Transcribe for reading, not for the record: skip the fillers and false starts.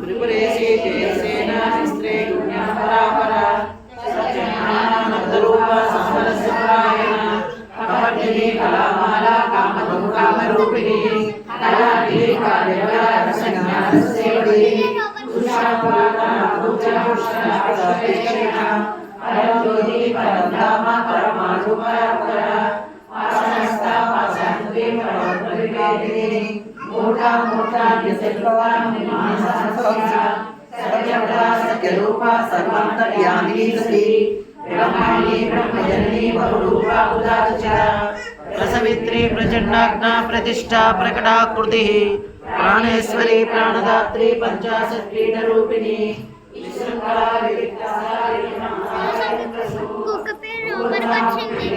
त्रिपुरेशी जयसेना स्त्री गुण्यापरापरा सत्यज्ञानानन्दरूपा समरसपरायण कमर्दिनी कलामाला कामधुम कामरूपिणी कलानिधि कार्यवरसंज्ञानसेवदी सुशापाता पूजापुष्णा परज्योति परधाम परमाणु परापरा आसनस्था पासन्ति परमप्रतिवेदिनी मोटा मोटा निसर्गवान मानसहस्या सत्यवदा सत्यरूपा सर्वान्तर्यामिनी सती ब्रह्माणी ब्रह्मजननी बहुरूपा उदारचरा रसवित्री प्रचंडाग्ना प्रतिष्ठा प्रकटाकृतिः प्राणेश्वरी प्राणदात्री पंचाशत् पीठरूपिणी ईश्वरकला विविक्तसारिणी कुక్క పేరు ఊపర్కి వచ్చింది